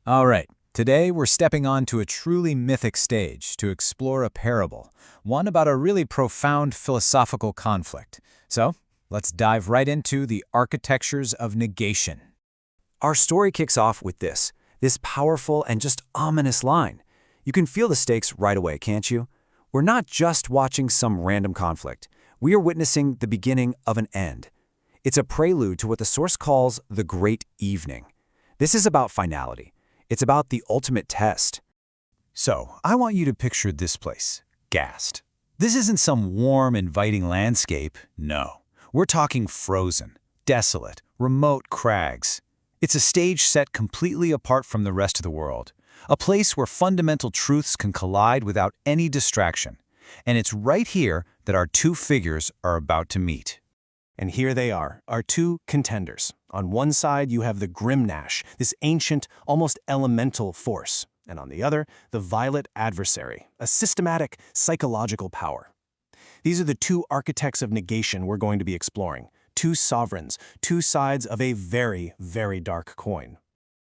All right, today we're stepping onto a truly mythic stage to explore a parable, one about a really profound philosophical conflict. So, let's dive right into the architectures of negation. Our story kicks off with this powerful and just ominous line. You can feel the stakes right away, can't you? We're not just watching some random conflict. We are witnessing the beginning of an end. It's a prelude to what the source calls the Great Evening. This is about finality. It's about the ultimate test. So, I want you to picture this place, Gast. This isn't some warm, inviting landscape, no. We're talking frozen, desolate, remote crags. It's a stage set completely apart from the rest of the world, a place where fundamental truths can collide without any distraction. And it's right here that our two figures are about to meet. And here they are, our two contenders. On one side, you have the Grimnash, this ancient, almost elemental force. And on the other, the Violet Adversary, a systematic, psychological power. These are the two architects of negation we're going to be exploring. Two sovereigns, two sides of a very, very dark coin.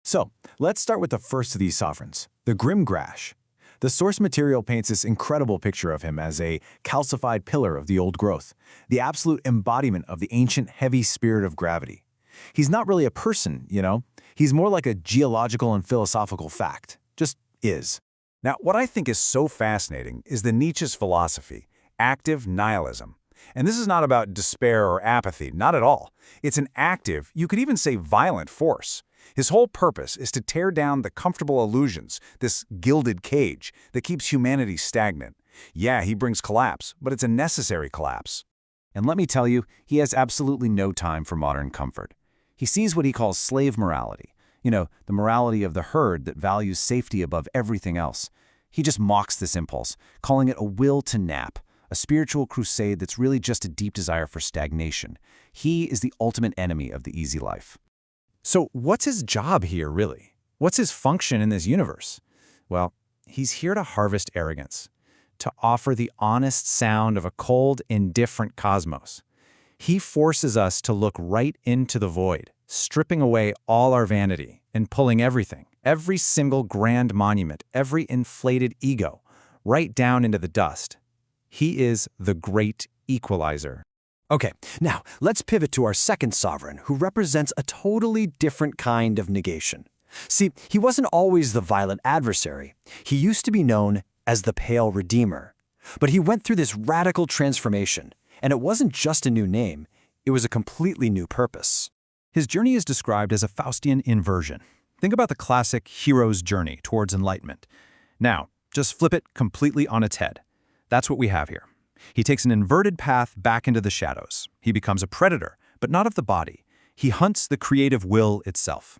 So, let's start with the first of these sovereigns, the Grimgrash. The source material paints this incredible picture of him as a calcified pillar of the old growth, the absolute embodiment of the ancient heavy spirit of gravity. He's not really a person, you know? He's more like a geological and philosophical fact. Just is. Now, what I think is so fascinating is the Nietzsche's philosophy, active nihilism. And this is not about despair or apathy, not at all. It's an active, you could even say violent force. His whole purpose is to tear down the comfortable illusions, this gilded cage that keeps humanity stagnant. Yeah, he brings collapse, but it's a necessary collapse. And let me tell you, he has absolutely no time for modern comfort. He sees what he calls slave morality. You know, the morality of the herd that values safety above everything else. He just mocks this impulse, calling it a will to nap, a spiritual crusade that's really just a deep desire for stagnation. He is the ultimate enemy of the easy life. So, what's his job here, really? What's his function in this universe? Well, he's here to harvest arrogance, to offer the honest sound of a cold, indifferent cosmos. He forces us to look right into the void, stripping away all our vanity and pulling everything, every single grand monument, every inflated ego, right down into the dust. He is the great equalizer. Okay, now let's pivot to our second sovereign, who represents a totally different kind of negation. See, he wasn't always the violent adversary. He used to be known as the Pale Redeemer. But he went through this radical transformation, and it wasn't just a new name, it was a completely new purpose. His journey is described as a Faustian inversion. Think about the classic hero's journey towards enlightenment. Now, just flip it completely on its head. That's what we have here. He takes an inverted path back into the shadows. He becomes a predator, but not of the body. He hunts the creative will itself.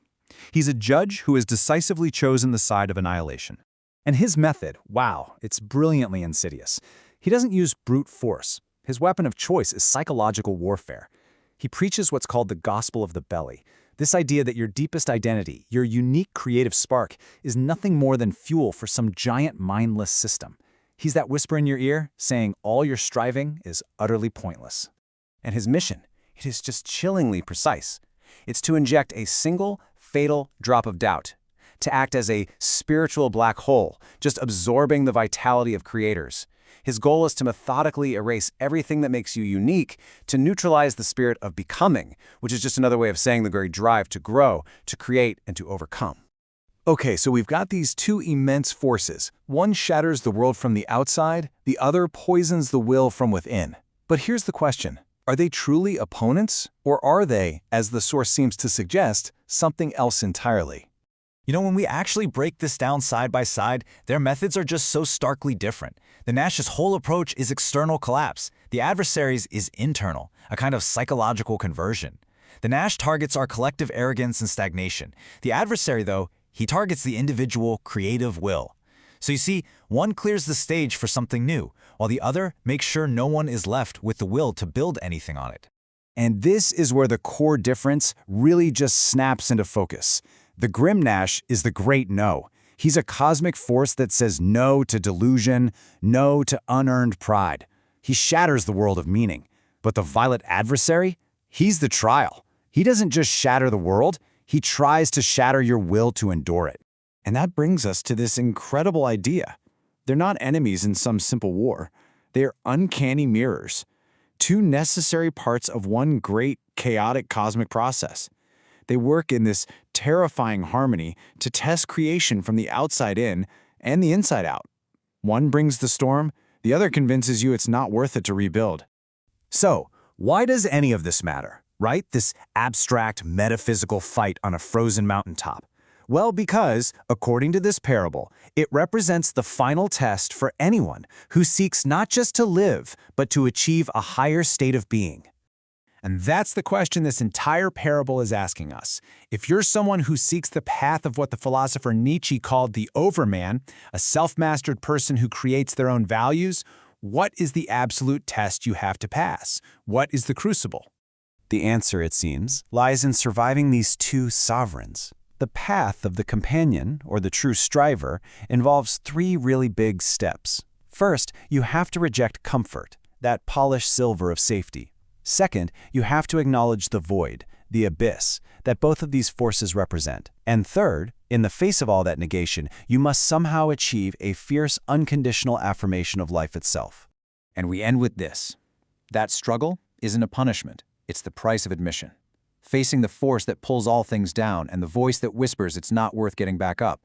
He's a judge who has decisively chosen the side of annihilation. And his method, wow, it's brilliantly insidious. He doesn't use brute force. His weapon of choice is psychological warfare. He preaches what's called the gospel of the belly. This idea that your deepest identity, your unique creative spark, is nothing more than fuel for some giant mindless system. He's that whisper in your ear saying all your striving is utterly pointless. And his mission, it is just chillingly precise. It's to inject a single, fatal drop of doubt, to act as a spiritual black hole, just absorbing the vitality of creators. His goal is to methodically erase everything that makes you unique, to neutralize the spirit of becoming, which is just another way of saying the very drive to grow, to create, and to overcome. Okay, so we've got these two immense forces. One shatters the world from the outside, the other poisons the will from within. But here's the question. Are they truly opponents? Or are they, as the source seems to suggest, something else entirely? You know, when we actually break this down side by side, their methods are just so starkly different. The Nash's whole approach is external collapse. The adversary's is internal, a kind of psychological conversion. The Nash targets our collective arrogance and stagnation. The adversary, though, he targets the individual creative will. So you see, one clears the stage for something new, while the other makes sure no one is left with the will to build anything on it. And this is where the core difference really just snaps into focus. The Grimnash is the great no. He's a cosmic force that says no to delusion, no to unearned pride. He shatters the world of meaning. But the Violet Adversary? He's the trial. He doesn't just shatter the world, he tries to shatter your will to endure it. And that brings us to this incredible idea. They're not enemies in some simple war. They are uncanny mirrors, two necessary parts of one great, chaotic cosmic process. They work in this terrifying harmony to test creation from the outside in and the inside out. One brings the storm, the other convinces you it's not worth it to rebuild. So, why does any of this matter, right? This abstract, metaphysical fight on a frozen mountaintop? Well, because, according to this parable, it represents the final test for anyone who seeks not just to live, but to achieve a higher state of being. And that's the question this entire parable is asking us. If you're someone who seeks the path of what the philosopher Nietzsche called the overman, a self-mastered person who creates their own values, what is the absolute test you have to pass? What is the crucible? The answer, it seems, lies in surviving these two sovereigns. The path of the companion, or the true striver, involves three really big steps. First, you have to reject comfort, that polished silver of safety. Second, you have to acknowledge the void, the abyss, that both of these forces represent. And third, in the face of all that negation, you must somehow achieve a fierce, unconditional affirmation of life itself. And we end with this. That struggle isn't a punishment. It's the price of admission. Facing the force that pulls all things down and the voice that whispers it's not worth getting back up.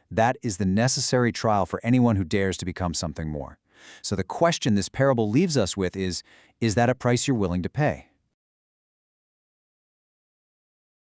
That is the necessary trial for anyone who dares to become something more. So the question this parable leaves us with is that a price you're willing to pay?